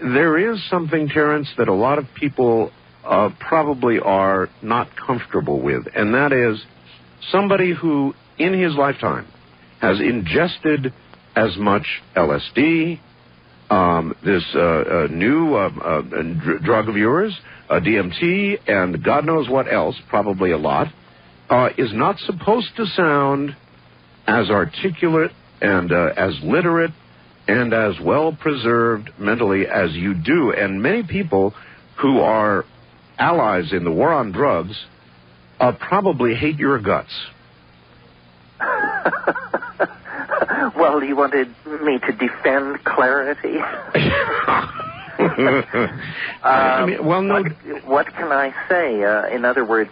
there is something, Terence, that a lot of people probably are not comfortable with, and that is somebody who, in his lifetime, has ingested as much LSD, this new drug of yours, DMT, and God knows what else, probably a lot, is not supposed to sound as articulate and as literate and as well-preserved mentally as you do. And many people who are allies in the war on drugs probably hate your guts. Well, you wanted me to defend clarity? I mean, well, no. What can I say? In other words,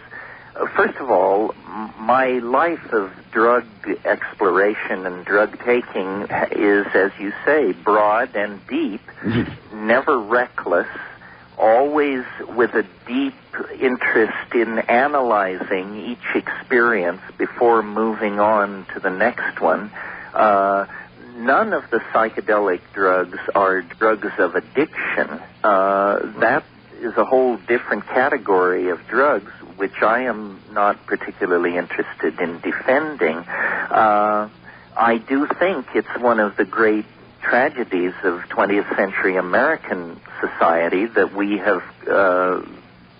first of all, my life of drug exploration and drug taking is, as you say, broad and deep, never reckless, always with a deep interest in analyzing each experience before moving on to the next one. None of the psychedelic drugs are drugs of addiction. That is a whole different category of drugs, which I am not particularly interested in defending. I do think it's one of the great tragedies of 20th century American society that we have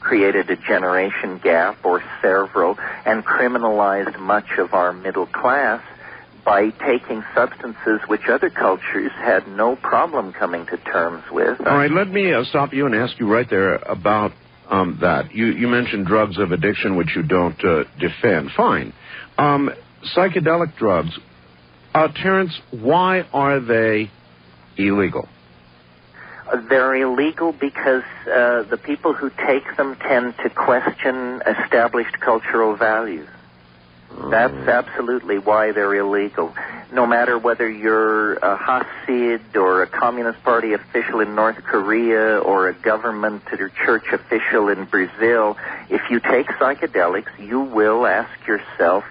created a generation gap or several and criminalized much of our middle class by taking substances which other cultures had no problem coming to terms with. All right, let me stop you and ask you right there about that. You mentioned drugs of addiction, which you don't defend. Fine. Psychedelic drugs. Terence, why are they illegal? They're illegal because the people who take them tend to question established cultural values. That's absolutely why they're illegal. No matter whether you're a Hasid or a Communist Party official in North Korea or a government or church official in Brazil, if you take psychedelics, you will ask yourself,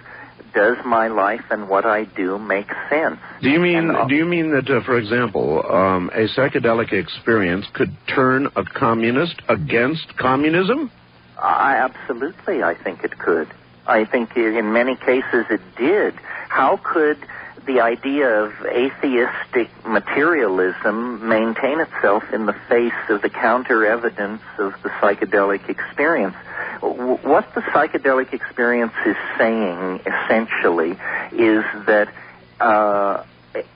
does my life and what I do make sense? Do you mean that, for example, a psychedelic experience could turn a communist against communism? Absolutely, I think it could. I think in many cases it did. How could the idea of atheistic materialism maintain itself in the face of the counter-evidence of the psychedelic experience? What the psychedelic experience is saying, essentially, is that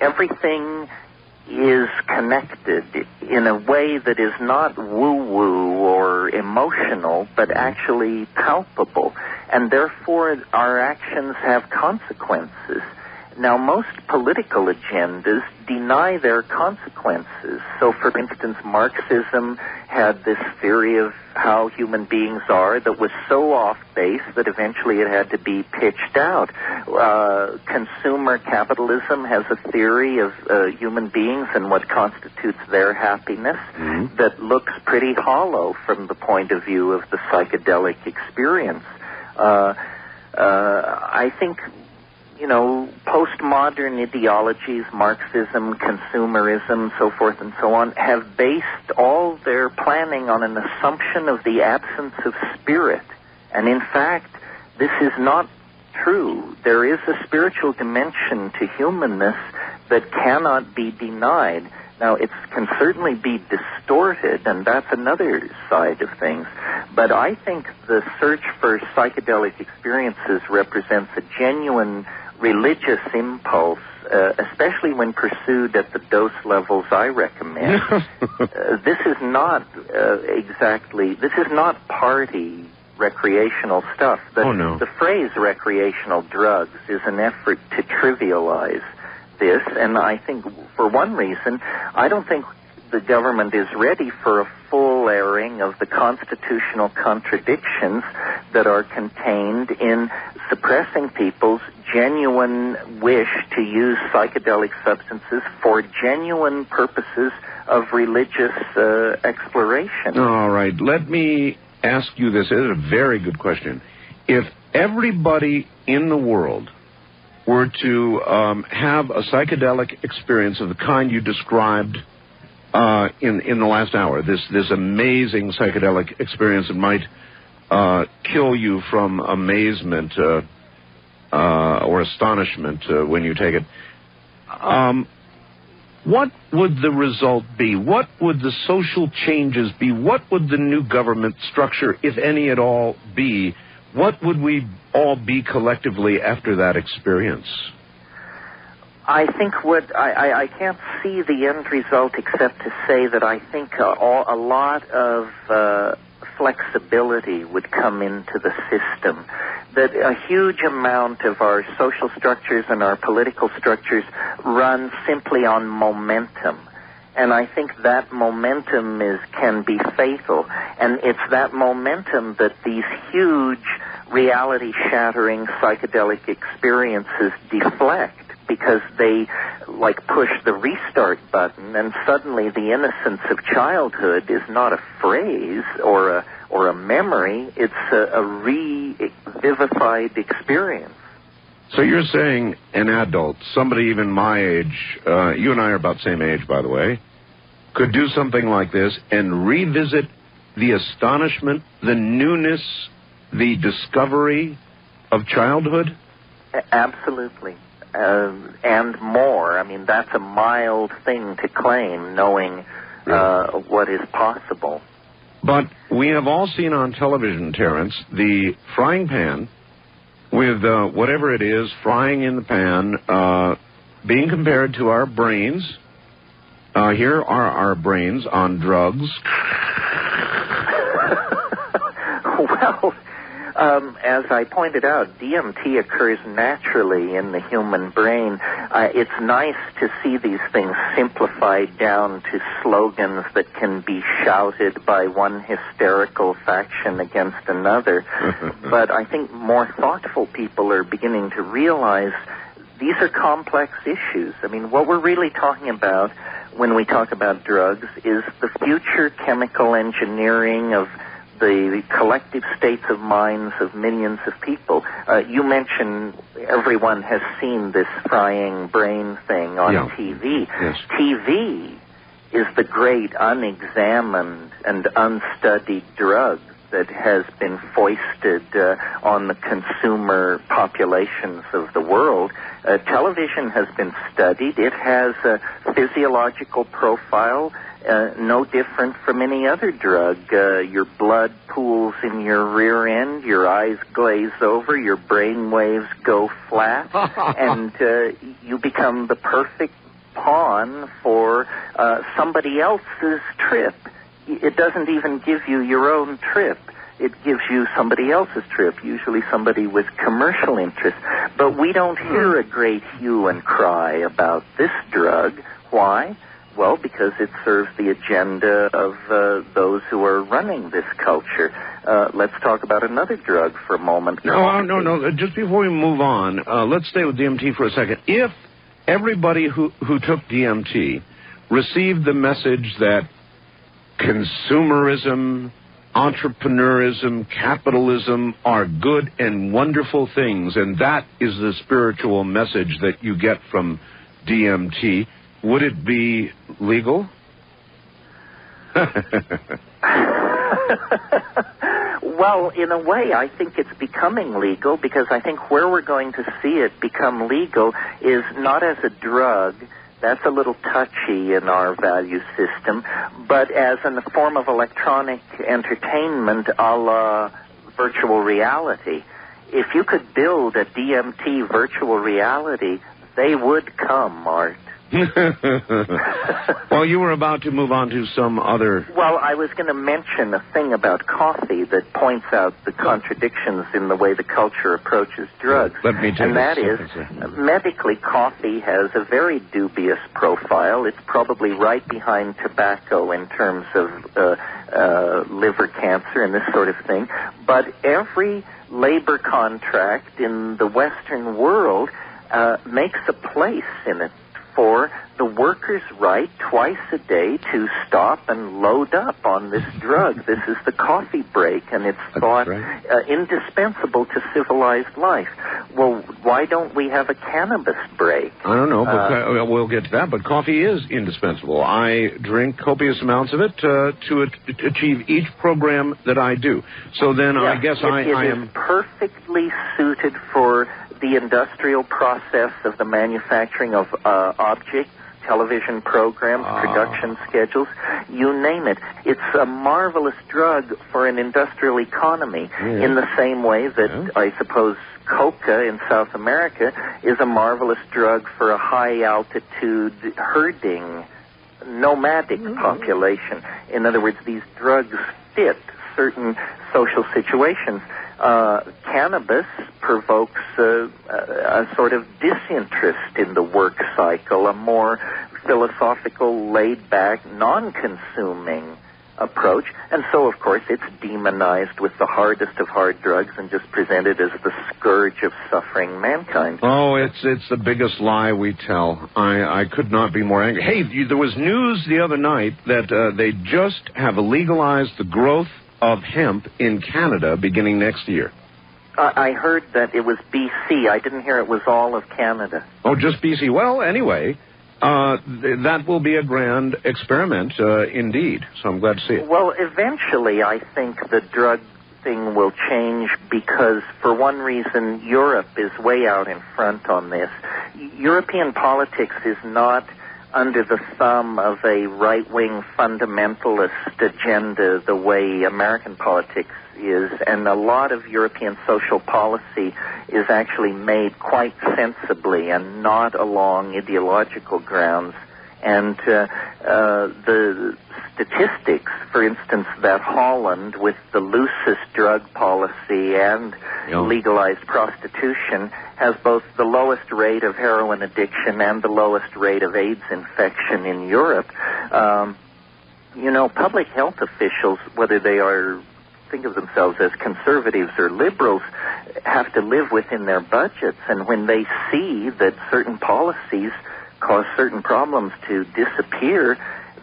everything is connected in a way that is not woo-woo or emotional, but actually palpable, and therefore our actions have consequences. Now, most political agendas deny their consequences. So, for instance, Marxism had this theory of how human beings are that was so off-base that eventually it had to be pitched out. Consumer capitalism has a theory of human beings and what constitutes their happiness that looks pretty hollow from the point of view of the psychedelic experience. I think, postmodern ideologies, Marxism, consumerism, so forth and so on, have based all their planning on an assumption of the absence of spirit. And in fact, this is not true. There is a spiritual dimension to humanness that cannot be denied. Now, it can certainly be distorted, and that's another side of things. But I think the search for psychedelic experiences represents a genuine religious impulse, especially when pursued at the dose levels I recommend. This is not party recreational stuff. The phrase recreational drugs is an effort to trivialize this, and I think for one reason, I don't think the government is ready for a full airing of the constitutional contradictions that are contained in suppressing people's genuine wish to use psychedelic substances for genuine purposes of religious exploration. All right, let me ask you this. It is a very good question. If everybody in the world were to have a psychedelic experience of the kind you described in the last hour. This amazing psychedelic experience that might kill you from amazement or astonishment when you take it. What would the result be? What would the social changes be? What would the new government structure, if any at all, be? What would we all be collectively after that experience? I think I can't see the end result except to say that I think a lot of flexibility would come into the system, that a huge amount of our social structures and our political structures run simply on momentum. And I think that momentum can be fatal. And it's that momentum that these huge reality-shattering psychedelic experiences deflect, because they push the restart button, and suddenly the innocence of childhood is not a phrase or a memory, it's a revivified experience. So you're saying an adult, somebody even my age, you and I are about the same age, by the way, could do something like this and revisit the astonishment, the newness, the discovery of childhood? Absolutely. And more. I mean, that's a mild thing to claim, knowing what is possible. But we have all seen on television, Terence, the frying pan with whatever it is frying in the pan being compared to our brains. Here are our brains on drugs. Well, as I pointed out, DMT occurs naturally in the human brain. It's nice to see these things simplified down to slogans that can be shouted by one hysterical faction against another. But I think more thoughtful people are beginning to realize these are complex issues. I mean, what we're really talking about when we talk about drugs is the future chemical engineering of the collective states of minds of millions of people. You mentioned everyone has seen this frying brain thing on TV. Yes. TV is the great unexamined and unstudied drug that has been foisted on the consumer populations of the world. Television has been studied. It has a physiological profile no different from any other drug. Your blood pools in your rear end, your eyes glaze over, your brain waves go flat, and you become the perfect pawn for somebody else's trip. It doesn't even give you your own trip. It gives you somebody else's trip, usually somebody with commercial interest. But we don't hear a great hue and cry about this drug. Why? Well, because it serves the agenda of those who are running this culture. Let's talk about another drug for a moment. No. Just before we move on, let's stay with DMT for a second. If everybody who took DMT received the message that consumerism, entrepreneurism, capitalism are good and wonderful things, and that is the spiritual message that you get from DMT, would it be legal? Well, in a way, I think it's becoming legal, because I think where we're going to see it become legal is not as a drug. That's a little touchy in our value system, but as in the form of electronic entertainment a la virtual reality. If you could build a DMT virtual reality, they would come, Art. Well, you were about to move on to some other... Well, I was going to mention a thing about coffee that points out the contradictions in the way the culture approaches drugs. Let me tell you. And that is, medically, coffee has a very dubious profile. It's probably right behind tobacco in terms of liver cancer and this sort of thing. But every labor contract in the Western world makes a place in it for the worker's right twice a day to stop and load up on this drug. This is the coffee break, and it's thought indispensable to civilized life. Well, why don't we have a cannabis break? I don't know, but we'll get to that, but coffee is indispensable. I drink copious amounts of it to achieve each program that I do. So then I guess I am... It is perfectly suited for the industrial process of the manufacturing of objects, television programs, production schedules, you name it. It's a marvelous drug for an industrial economy in the same way that I suppose coca in South America is a marvelous drug for a high-altitude herding, nomadic population. In other words, these drugs fit certain social situations. Cannabis provokes a sort of disinterest in the work cycle, a more philosophical, laid-back, non-consuming approach. And so, of course, it's demonized with the hardest of hard drugs and just presented as the scourge of suffering mankind. Oh, it's the biggest lie we tell. I could not be more angry. Hey, there was news the other night that they just have legalized the growth of hemp in Canada beginning next year. I heard that it was BC. I didn't hear it was all of Canada. Oh, just BC. Well, anyway, that will be a grand experiment indeed. So I'm glad to see it. Well, eventually I think the drug thing will change because, for one reason, Europe is way out in front on this. European politics is not under the thumb of a right-wing fundamentalist agenda the way American politics is, and a lot of European social policy is actually made quite sensibly and not along ideological grounds. And the statistics, for instance, that Holland, with the loosest drug policy and legalized prostitution, has both the lowest rate of heroin addiction and the lowest rate of AIDS infection in Europe. Public health officials, whether they think of themselves as conservatives or liberals, have to live within their budgets. And when they see that certain policies cause certain problems to disappear,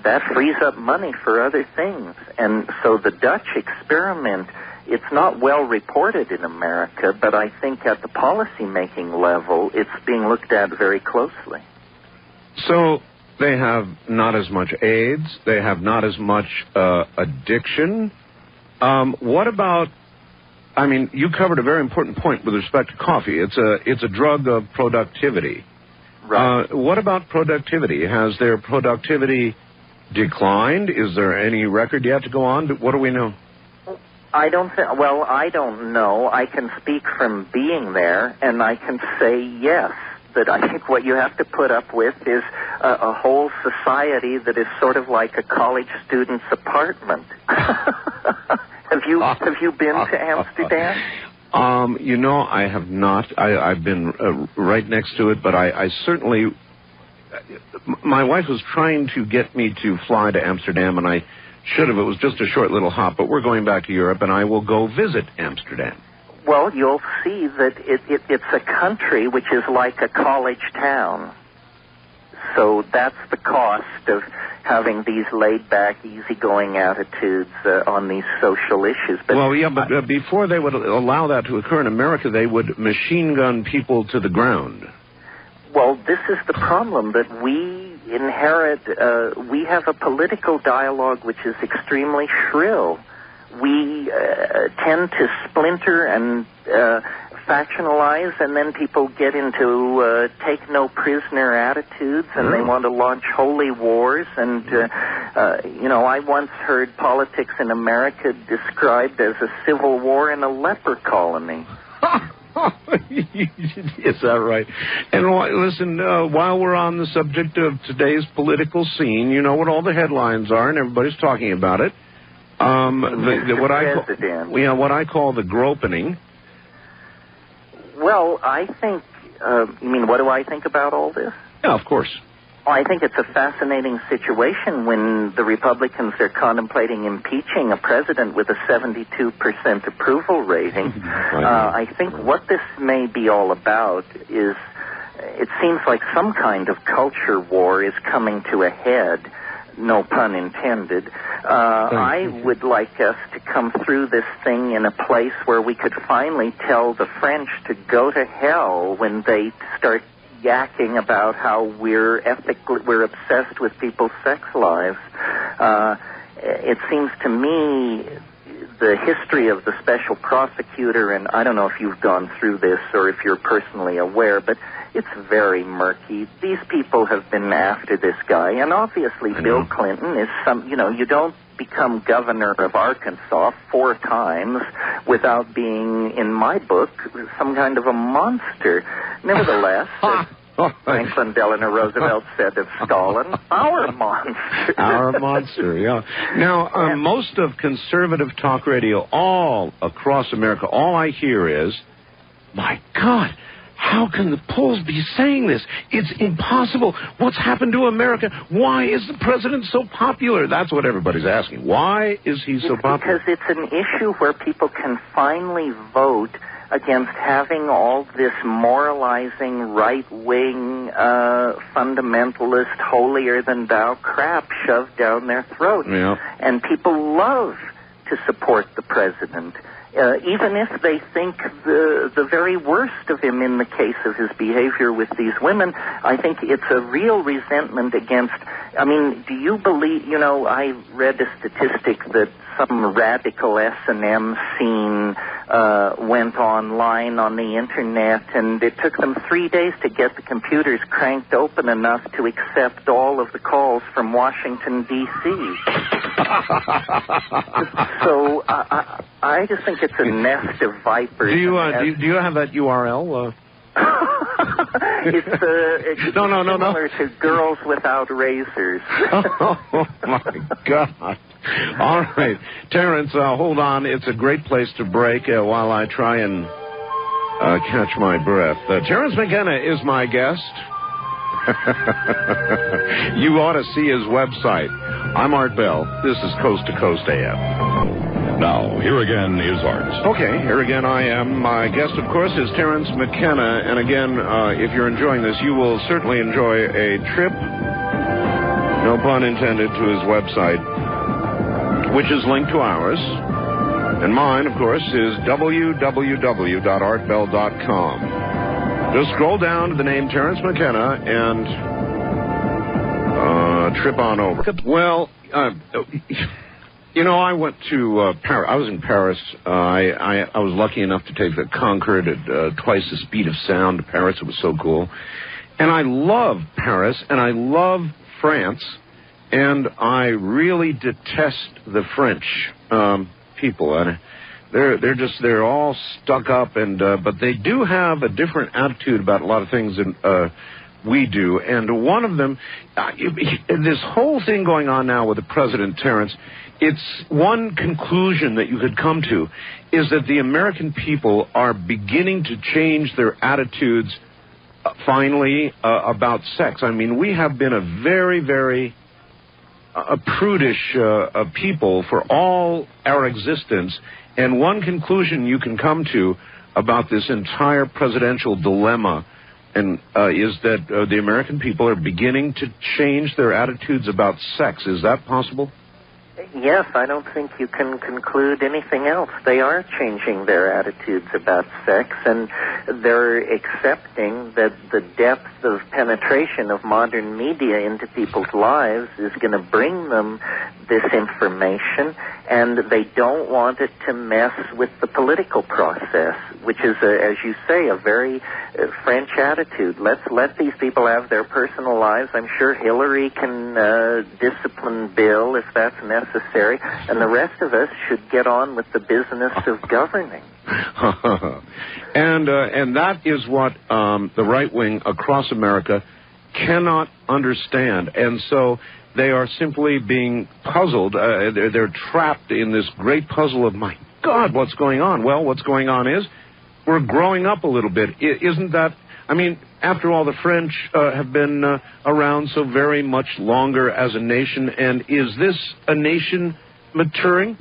that frees up money for other things. And so the Dutch experiment, it's not well reported in America, but I think at the policy-making level, it's being looked at very closely. So they have not as much AIDS, they have not as much addiction. What about, you covered a very important point with respect to coffee. It's a drug of productivity. Right. What about productivity? Has their productivity declined? Is there any record yet to go on? What do we know? I don't know. I can speak from being there, and I can say yes, that I think what you have to put up with is a whole society that is sort of like a college student's apartment. Have you been to Amsterdam? I have not. I've been right next to it, but I certainly... My wife was trying to get me to fly to Amsterdam, and I should have. It was just a short little hop, but we're going back to Europe, and I will go visit Amsterdam. Well, you'll see that it's a country which is like a college town. So that's the cost of having these laid-back, easygoing attitudes on these social issues. But before they would allow that to occur in America, they would machine gun people to the ground. Well, this is the problem, that we inherit, we have a political dialogue which is extremely shrill. We tend to splinter and factionalize, and then people get into take-no-prisoner attitudes, and they want to launch holy wars. And, I once heard politics in America described as a civil war in a leper colony. Is that right? And listen, while we're on the subject of today's political scene, you know what all the headlines are, and everybody's talking about it. What I call the gropening. Well, I think, you mean, what do I think about all this? Yeah, of course. I think it's a fascinating situation when the Republicans are contemplating impeaching a president with a 72% approval rating. I think what this may be all about is it seems like some kind of culture war is coming to a head. No pun intended. I would like us to come through this thing in a place where we could finally tell the French to go to hell when they start yakking about how we're obsessed with people's sex lives. It seems to me the history of the special prosecutor, and I don't know if you've gone through this or if you're personally aware, but it's very murky. These people have been after this guy, and obviously Bill Clinton is you don't become governor of Arkansas 4 times without being, in my book, some kind of a monster. Nevertheless, Franklin Delano Roosevelt said of Stalin, our monster. Our monster, yeah. Now, most of conservative talk radio all across America, all I hear is, my God, how can the polls be saying this? It's impossible. What's happened to America? Why is the president so popular? That's what everybody's asking. Why is he so popular? Because it's an issue where people can finally vote against having all this moralizing, right-wing, fundamentalist, holier-than-thou crap shoved down their throats. Yeah. And people love to support the president, even if they think the very worst of him in the case of his behavior with these women. I think it's a real resentment against... I mean, do you believe... I read a statistic that some radical S&M scene went online on the internet, and it took them 3 days to get the computers cranked open enough to accept all of the calls from Washington, D.C. So I just think it's a nest of vipers. Do you have that URL? It's similar to Girls Without Razors. Oh, my God. All right. Terence, hold on. It's a great place to break while I try and catch my breath. Terence McKenna is my guest. You ought to see his website. I'm Art Bell. This is Coast to Coast AM. Now, here again is Art. Okay, here again I am. My guest, of course, is Terence McKenna. And again, if you're enjoying this, you will certainly enjoy a trip, no pun intended, to his website, which is linked to ours. And mine, of course, is www.artbell.com. Just scroll down to the name Terence McKenna and trip on over. Well, I went to Paris. I was in Paris. I was lucky enough to take the Concorde at twice the speed of sound to Paris. It was so cool. And I love Paris, and I love France, and I really detest the French people. And they're all stuck up, and but they do have a different attitude about a lot of things than we do. And one of them, this whole thing going on now with the president, Terence, it's one conclusion that you could come to is that the American people are beginning to change their attitudes finally about sex. I mean, we have been a very, very prudish people for all our existence, and one conclusion you can come to about this entire presidential dilemma and is that the American people are beginning to change their attitudes about sex. Is that possible? Yes, I don't think you can conclude anything else. They are changing their attitudes about sex, and they're accepting that the depth of penetration of modern media into people's lives is going to bring them this information, and they don't want it to mess with the political process, which is, as you say, a very French attitude. Let's let these people have their personal lives. I'm sure Hillary can discipline Bill if that's necessary, and the rest of us should get on with the business of governing. And that is what the right wing across America cannot understand, and so they are simply being puzzled. They're trapped in this great puzzle of, my God, what's going on? Well, what's going on is we're growing up a little bit. Isn't that? I mean, after all, the French have been around so very much longer as a nation, and is this a nation maturing?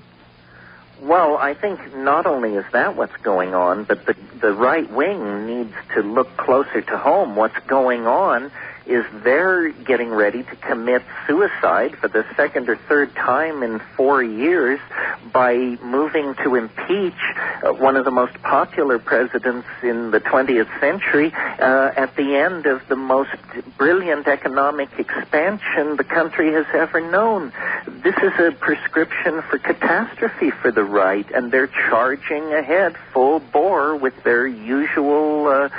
Well, I think not only is that what's going on, but the right wing needs to look closer to home. What's going on is they're getting ready to commit suicide for the second or third time in 4 years by moving to impeach one of the most popular presidents in the 20th century at the end of the most brilliant economic expansion the country has ever known. This is a prescription for catastrophe for the right, and they're charging ahead full bore with their usual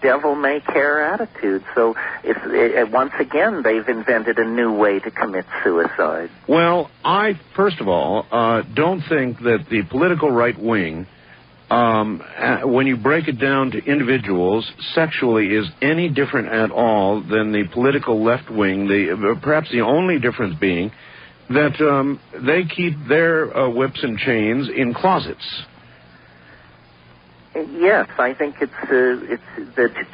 devil-may-care attitude. So once again, they've invented a new way to commit suicide. Well, I, first of all, don't think that the political right wing, when you break it down to individuals, sexually is any different at all than the political left wing, perhaps the only difference being that they keep their whips and chains in closets. Yes, I think it's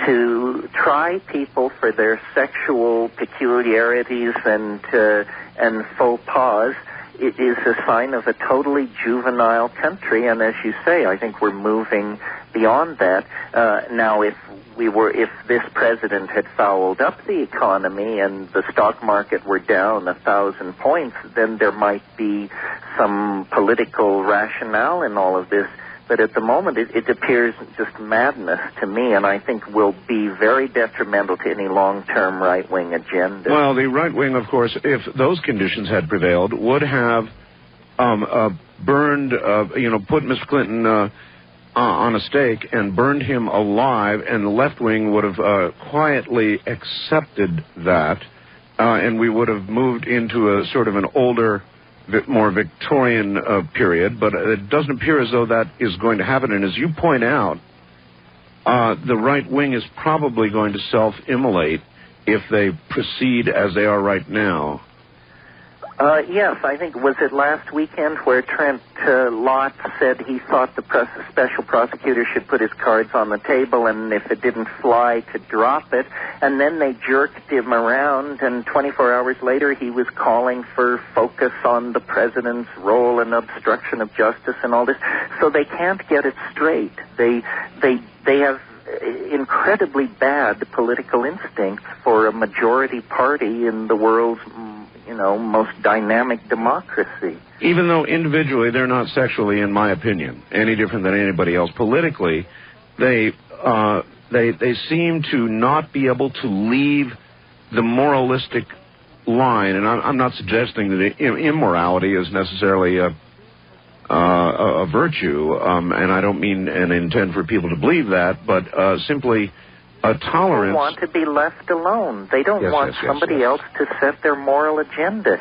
to try people for their sexual peculiarities and faux pas. It is a sign of a totally juvenile country, and as you say, I think we're moving beyond that. Now, if this president had fouled up the economy and the stock market were down 1,000 points, then there might be some political rationale in all of this. But at the moment, it appears just madness to me, and I think will be very detrimental to any long-term right-wing agenda. Well, the right wing, of course, if those conditions had prevailed, would have burned, put Mr. Clinton on a stake and burned him alive, and the left wing would have quietly accepted that, and we would have moved into a sort of an older, more Victorian period, but it doesn't appear as though that is going to happen. And as you point out, the right wing is probably going to self-immolate if they proceed as they are right now. Yes, I think, was it last weekend where Trent Lott said he thought the special prosecutor should put his cards on the table, and if it didn't fly, to drop it, and then they jerked him around, and 24 hours later he was calling for focus on the president's role in obstruction of justice and all this. So they can't get it straight. They have incredibly bad political instincts for a majority party in the world's most dynamic democracy. Even though individually they're not sexually, in my opinion, any different than anybody else, politically, they seem to not be able to leave the moralistic line. And I'm not suggesting that immorality is necessarily a virtue, and I don't mean and intend for people to believe that, but simply a tolerance. They want to be left alone. They don't want somebody else to set their moral agenda.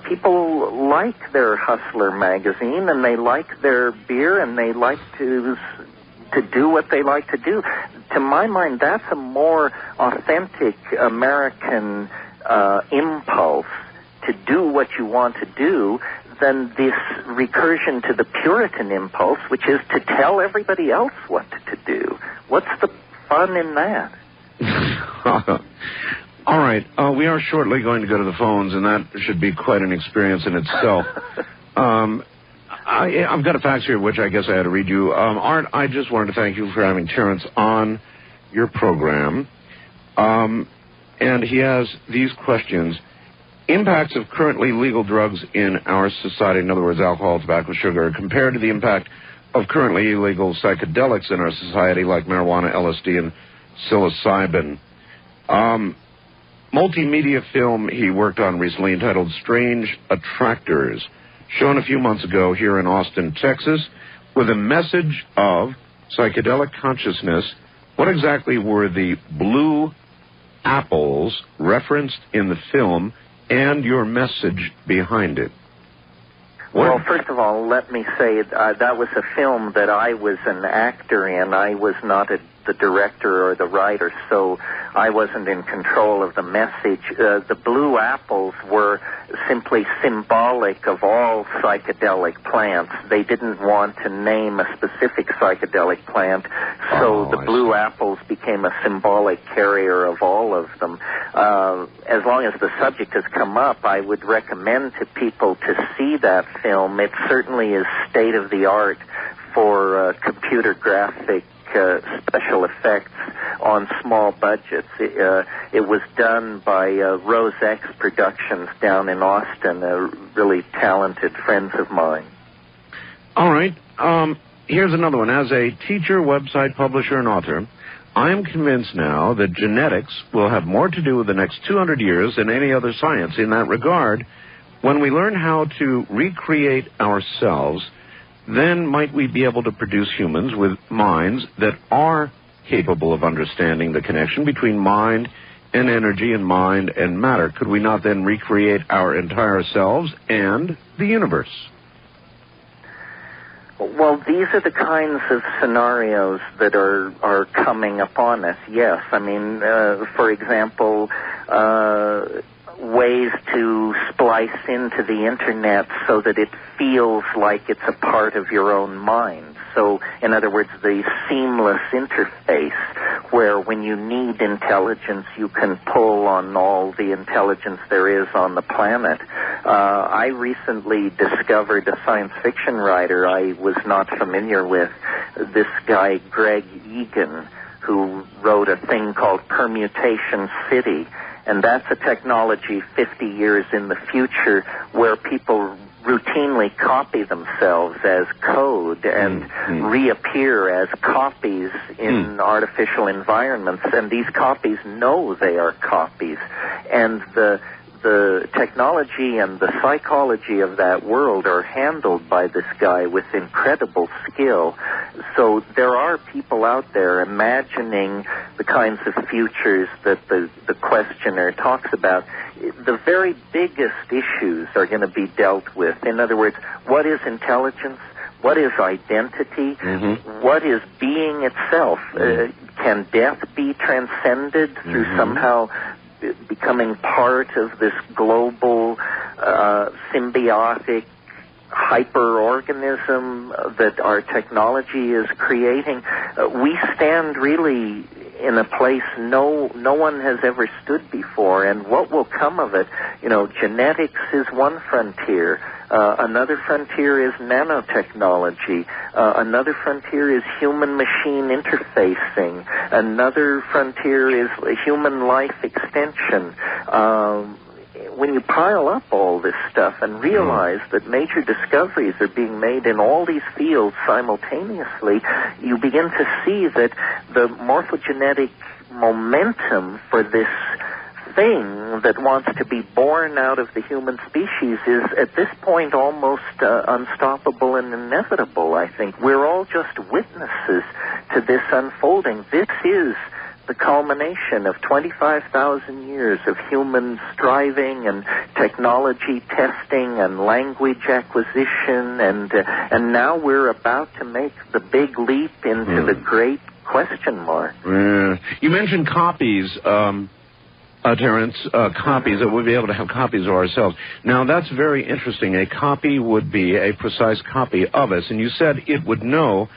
People like their Hustler magazine, and they like their beer, and they like to do what they like to do. To my mind, that's a more authentic American impulse to do what you want to do than this recursion to the Puritan impulse, which is to tell everybody else what to do. What's the fun in that? All right. We are shortly going to go to the phones, and that should be quite an experience in itself. I've got a fax here, which I guess I had to read you. Art, I just wanted to thank you for having Terence on your program. And he has these questions. Impacts of currently legal drugs in our society, in other words, alcohol, tobacco, sugar, compared to the impact of currently illegal psychedelics in our society, like marijuana, LSD, and psilocybin. Multimedia film he worked on recently entitled Strange Attractors, shown a few months ago here in Austin, Texas, with a message of psychedelic consciousness. What exactly were the blue apples referenced in the film and your message behind it? Well, first of all, let me say that was a film that I was an actor in. I was not a the director or the writer, so I wasn't in control of the message. The blue apples were simply symbolic of all psychedelic plants. They didn't want to name a specific psychedelic plant, so the blue apples became a symbolic carrier of all of them. As long as the subject has come up, I would recommend to people to see that film. It certainly is state-of-the-art for computer graphic special effects on small budgets. It was done by Rose X Productions down in Austin, really talented friends of mine. All right. Here's another one. As a teacher, website publisher, and author, I am convinced now that genetics will have more to do with the next 200 years than any other science. In that regard, when we learn how to recreate ourselves, then might we be able to produce humans with minds that are capable of understanding the connection between mind and energy and mind and matter? Could we not then recreate our entire selves and the universe? Well, these are the kinds of scenarios that are coming upon us, yes. I mean, for example, ways to splice into the internet so that it feels like it's a part of your own mind. So, in other words, the seamless interface where when you need intelligence, you can pull on all the intelligence there is on the planet. I recently discovered a science fiction writer I was not familiar with, this guy Greg Egan, who wrote a thing called Permutation City. And that's a technology 50 years in the future where people routinely copy themselves as code and reappear as copies in artificial environments. And these copies know they are copies. And the technology and the psychology of that world are handled by this guy with incredible skill. So there are people out there imagining the kinds of futures that the questioner talks about. The very biggest issues are going to be dealt with. In other words, what is intelligence? What is identity? What is being itself? Can death be transcended through somehow becoming part of this global symbiotic hyperorganism that our technology is creating? We stand really in a place no one has ever stood before, and what will come of it? You know, genetics is one frontier. Another frontier is nanotechnology. Another frontier is human-machine interfacing. Another frontier is human life extension. When you pile up all this stuff and realize that major discoveries are being made in all these fields simultaneously, you begin to see that the morphogenetic momentum for this thing that wants to be born out of the human species is at this point almost unstoppable and inevitable, I think. We're all just witnesses to this unfolding. This is the culmination of 25,000 years of human striving and technology testing and language acquisition, and now we're about to make the big leap into the great question mark. You mentioned copies, Terence, copies, that we'd be able to have copies of ourselves. Now, that's very interesting. A copy would be a precise copy of us, and you said it would know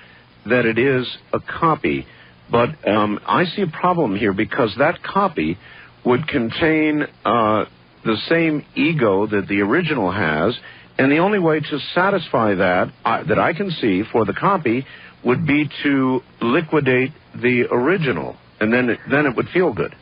that it is a copy. But I see a problem here because that copy would contain the same ego that the original has, and the only way to satisfy that I can see for the copy would be to liquidate the original, and then it would feel good.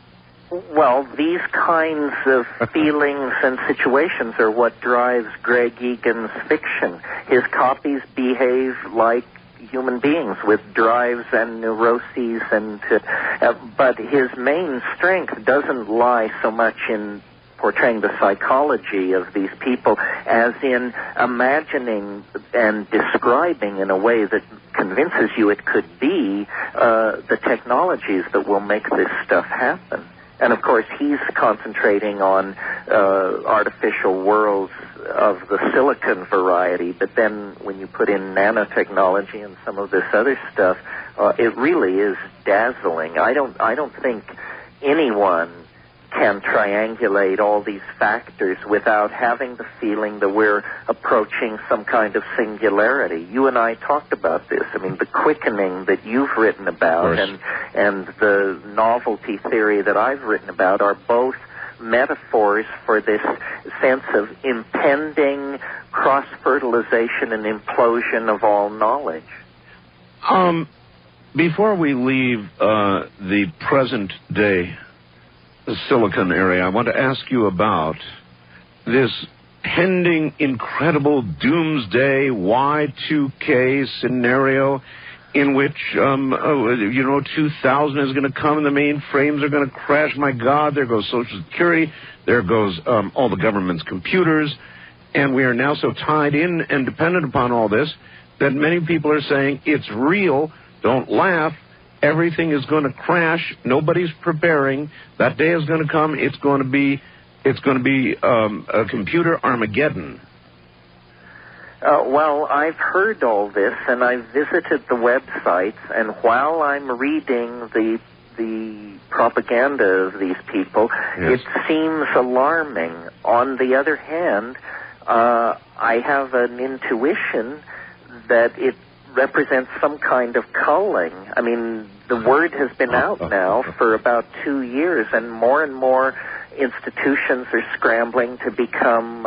Well, these kinds of feelings and situations are what drives Greg Egan's fiction. His copies behave like human beings with drives and neuroses, and but his main strength doesn't lie so much in portraying the psychology of these people as in imagining and describing in a way that convinces you it could be the technologies that will make this stuff happen. And, of course, he's concentrating on artificial worlds of the silicon variety, but then when you put in nanotechnology and some of this other stuff, It really is dazzling. I don't think anyone can triangulate all these factors without having the feeling that we're approaching some kind of singularity. You and I talked about this. I mean, the quickening that you've written about and the novelty theory that I've written about are both metaphors for this sense of impending cross-fertilization and implosion of all knowledge. Before we leave the present day Silicon area, I want to ask you about this pending incredible doomsday Y2K scenario in which, 2000 is going to come and the mainframes are going to crash. My God, there goes Social Security. There goes all the government's computers. And we are now so tied in and dependent upon all this that many people are saying it's real. Don't laugh. Everything is going to crash. Nobody's preparing. That day is going to come. It's going to be a computer Armageddon. Well, I've heard all this, and I've visited the websites, and while I'm reading the propaganda of these people, it seems alarming. On the other hand, I have an intuition that it represents some kind of culling. I mean, the word has been out now for about 2 years, and more institutions are scrambling to become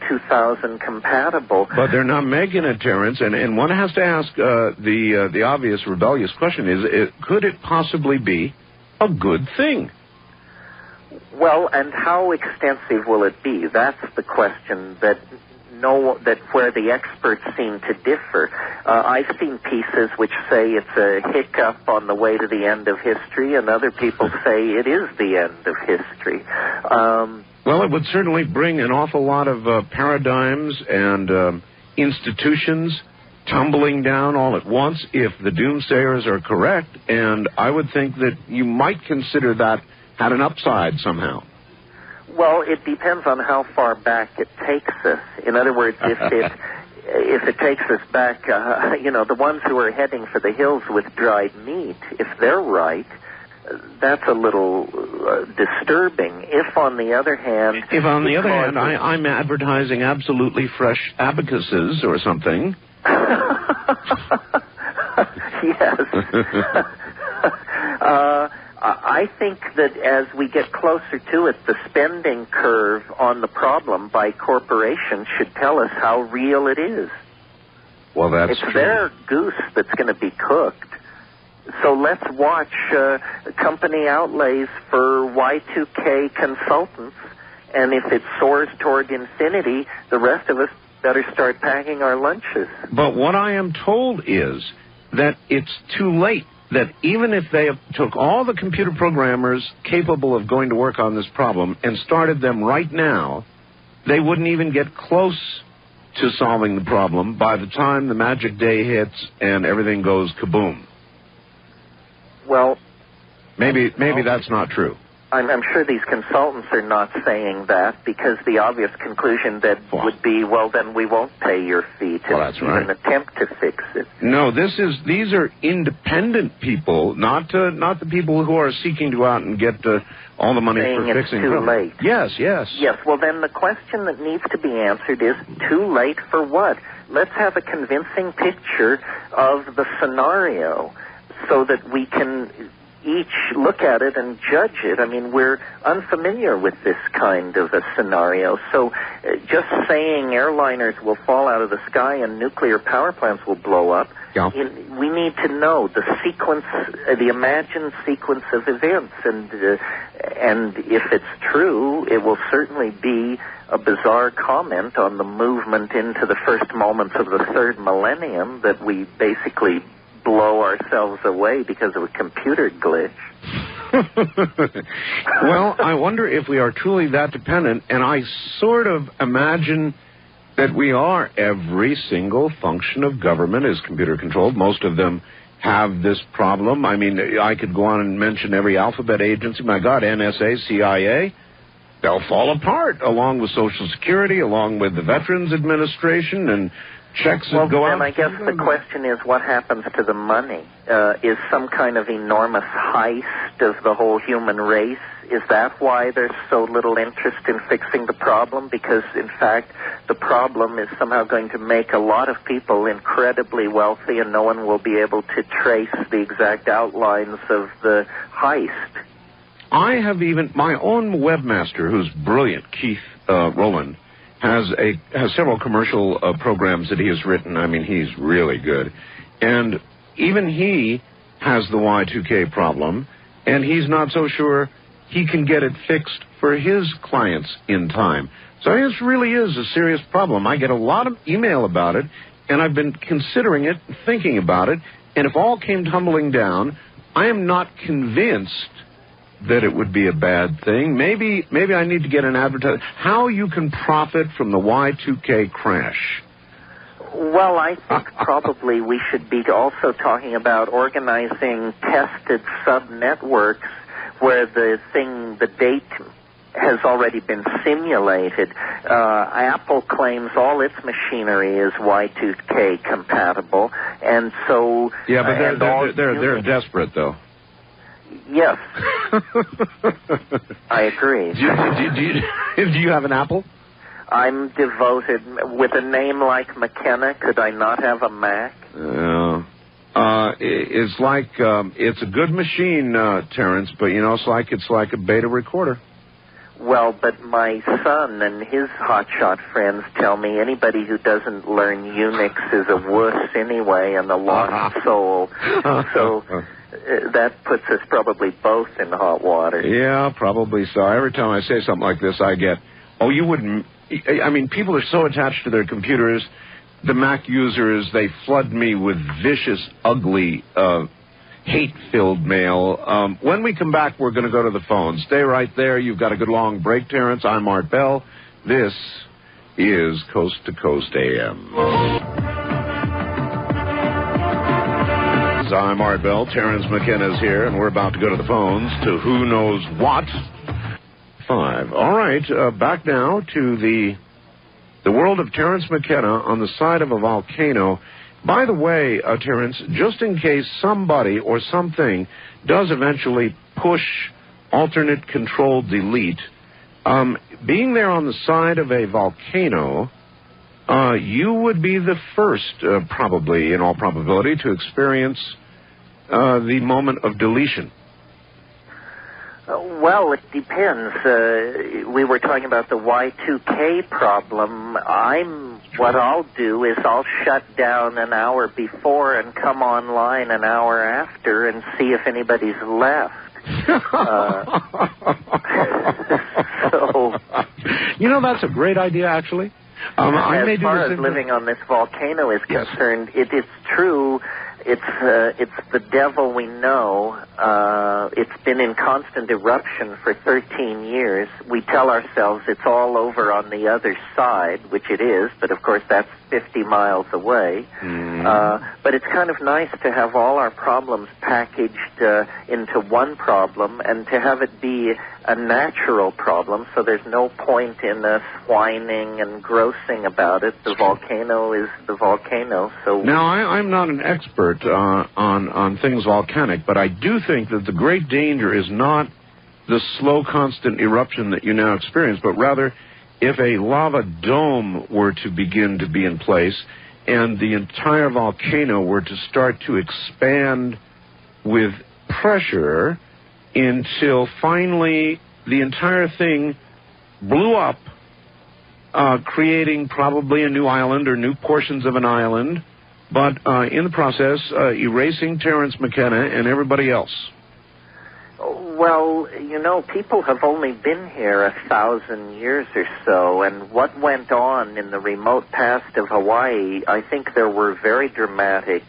2000 compatible. But they're not making it, Terence, and one has to ask the obvious rebellious question is could it possibly be a good thing? Well, and how extensive will it be? That's the question that where the experts seem to differ. I've seen pieces which say it's a hiccup on the way to the end of history, and other people say it is the end of history. Well, it would certainly bring an awful lot of paradigms and institutions tumbling down all at once if the doomsayers are correct, and I would think that you might consider that had an upside somehow. Well, it depends on how far back it takes us. In other words, if it takes us back, the ones who are heading for the hills with dried meat, if they're right, that's a little disturbing. If, on the other hand... I'm advertising absolutely fresh abacuses or something. Yes. I think that as we get closer to it, the spending curve on the problem by corporations should tell us how real it is. Well, that's true. It's their goose that's going to be cooked. So let's watch company outlays for Y2K consultants, and if it soars toward infinity, the rest of us better start packing our lunches. But what I am told is that it's too late. That even if they took all the computer programmers capable of going to work on this problem and started them right now, they wouldn't even get close to solving the problem by the time the magic day hits and everything goes kaboom. Well, maybe that's not true. I'm sure these consultants are not saying that, because the obvious conclusion would be, well, then we won't pay your fee to even attempt to fix it. No, these are independent people, not the people who are seeking to go out and get all the money for fixing it's too late. Yes. Yes, well, then the question that needs to be answered is, too late for what? Let's have a convincing picture of the scenario so that we can each look at it and judge it. I mean, we're unfamiliar with this kind of a scenario. So just saying airliners will fall out of the sky and nuclear power plants will blow up, we need to know the sequence, the imagined sequence of events. And if it's true, it will certainly be a bizarre comment on the movement into the first moments of the third millennium that we basically blow ourselves away because of a computer glitch. Well, I wonder if we are truly that dependent, and I sort of imagine that we are. Every single function of government is computer controlled. Most of them have this problem. I mean, I could go on and mention every alphabet agency. My God, NSA, CIA, they'll fall apart along with Social Security, along with the Veterans Administration, and checks that go out. Well, then I guess the question is, what happens to the money? Is some kind of enormous heist of the whole human race? Is that why there's so little interest in fixing the problem? Because, in fact, the problem is somehow going to make a lot of people incredibly wealthy, and no one will be able to trace the exact outlines of the heist. I have even my own webmaster, who's brilliant, Keith Rowland, has several commercial programs that he has written. I mean, he's really good. And even he has the Y2K problem, and he's not so sure he can get it fixed for his clients in time. So this really is a serious problem. I get a lot of email about it, and I've been considering it, thinking about it, and if all came tumbling down, I am not convinced that it would be a bad thing. Maybe I need to get an advertisement. How you can profit from the Y2K crash? Well, I think probably we should be also talking about organizing tested sub-networks where the date has already been simulated. Apple claims all its machinery is Y2K compatible, and so... Yeah, but they're desperate, though. Yes. I agree. Do you have an Apple? I'm devoted. With a name like McKenna, could I not have a Mac? It's like it's a good machine, Terence, but it's like a beta recorder. Well, but my son and his hotshot friends tell me anybody who doesn't learn Unix is a wuss anyway and a lost soul. So that puts us probably both in hot water. Yeah, probably so. Every time I say something like this, I get, oh, you wouldn't... I mean, people are so attached to their computers. The Mac users, they flood me with vicious, ugly, hate-filled mail. When we come back, we're going to go to the phone. Stay right there. You've got a good long break, Terence. I'm Art Bell. This is Coast to Coast AM. I'm Art Bell. Terence McKenna's here, and we're about to go to the phones to who knows what. 5. All right, back now to the world of Terence McKenna on the side of a volcano. By the way, Terence, just in case somebody or something does eventually push alternate control delete, being there on the side of a volcano, you would be the first, probably in all probability, to experience the moment of deletion. Well, it depends. We were talking about the Y2K problem. What I'll do is I'll shut down an hour before and come online an hour after and see if anybody's left. So, that's a great idea, actually. As far as living on this volcano is concerned, it is true. It's the devil we know. It's been in constant eruption for 13 years. We tell ourselves it's all over on the other side, which it is, but of course that's 50 miles away. But it's kind of nice to have all our problems packaged into one problem and to have it be a natural problem, so there's no point in us whining and grossing about it. The volcano is the volcano. So now, I'm not an expert on things volcanic, but I do think that the great danger is not the slow, constant eruption that you now experience, but rather if a lava dome were to begin to be in place and the entire volcano were to start to expand with pressure until finally the entire thing blew up, creating probably a new island or new portions of an island, but in the process, erasing Terence McKenna and everybody else. Well, people have only been here 1,000 years or so, and what went on in the remote past of Hawaii, I think there were very dramatic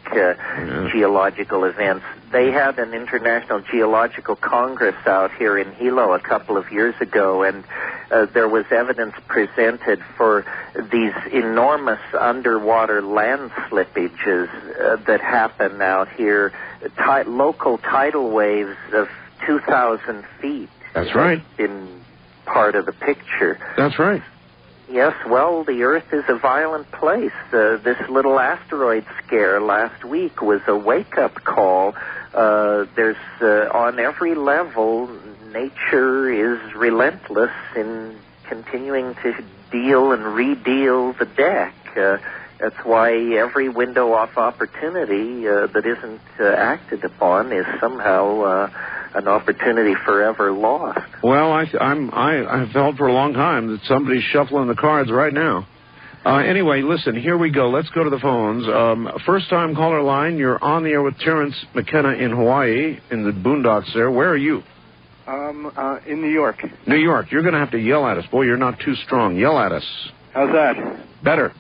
geological events. They had an International Geological Congress out here in Hilo a couple of years ago, and there was evidence presented for these enormous underwater land slippages that happen out here, local tidal waves of 2,000 feet. That's right. In part of the picture. That's right. Yes, well, the Earth is a violent place. This little asteroid scare last week was a wake-up call. There's, on every level, nature is relentless in continuing to deal and redeal the deck. That's why every window of opportunity that isn't acted upon is somehow an opportunity forever lost. Well, I've felt for a long time that somebody's shuffling the cards right now. Anyway, listen, here we go. Let's go to the phones. First-time caller line, you're on the air with Terence McKenna in Hawaii, in the boondocks there. Where are you? In New York. New York. You're going to have to yell at us. Boy, you're not too strong. Yell at us. How's that? Better.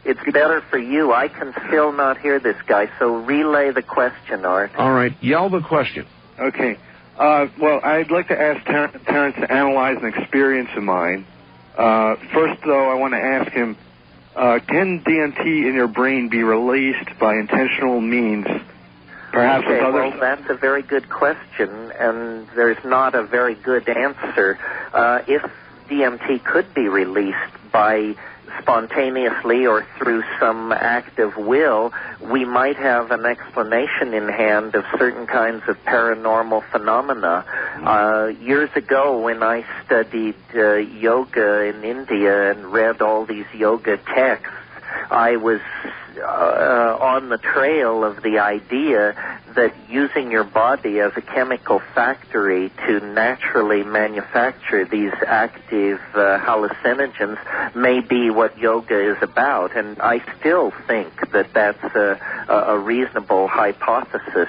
It's better for you. I can still not hear this guy, so relay the question, Art. All right, yell the question. Okay. Well, I'd like to ask Terence to analyze an experience of mine. First, though, I want to ask him, can DMT in your brain be released by intentional means? Perhaps okay, with others? well, that's a very good question, and there's not a very good answer. If DMT could be released by spontaneously or through some act of will, we might have an explanation in hand of certain kinds of paranormal phenomena. Years ago, when I studied yoga in India and read all these yoga texts, I was on the trail of the idea that using your body as a chemical factory to naturally manufacture these active hallucinogens may be what yoga is about. And I still think that that's a reasonable hypothesis.